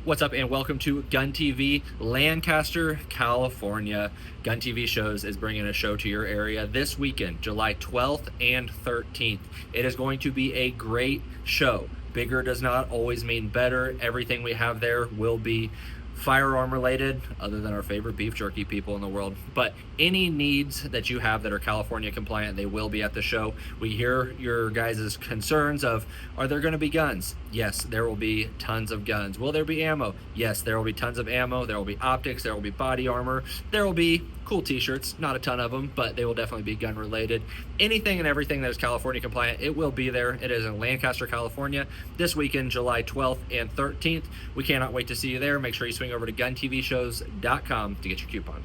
What's up, and welcome to GunTv, Lancaster, California. GunTv Shows is bringing a show to your area this weekend, July 12th and 13th. It is going to be a great show. Bigger does not always mean better. Everything we have there will be firearm related, other than our favorite beef jerky people in the world. But any needs that you have that are California compliant, they will be at the show. We hear your guys' concerns of, are there going to be guns? Yes, there will be tons of guns. Will there be ammo? Yes, there will be tons of ammo. There will be optics. There will be body armor. There will be cool t-shirts, not a ton of them, but they will definitely be gun related. Anything and everything that is California compliant, it will be there. It is in Lancaster, California, this weekend, July 12th and 13th. We cannot wait to see you there. Make sure you swing over to guntvshows.com to get your coupon.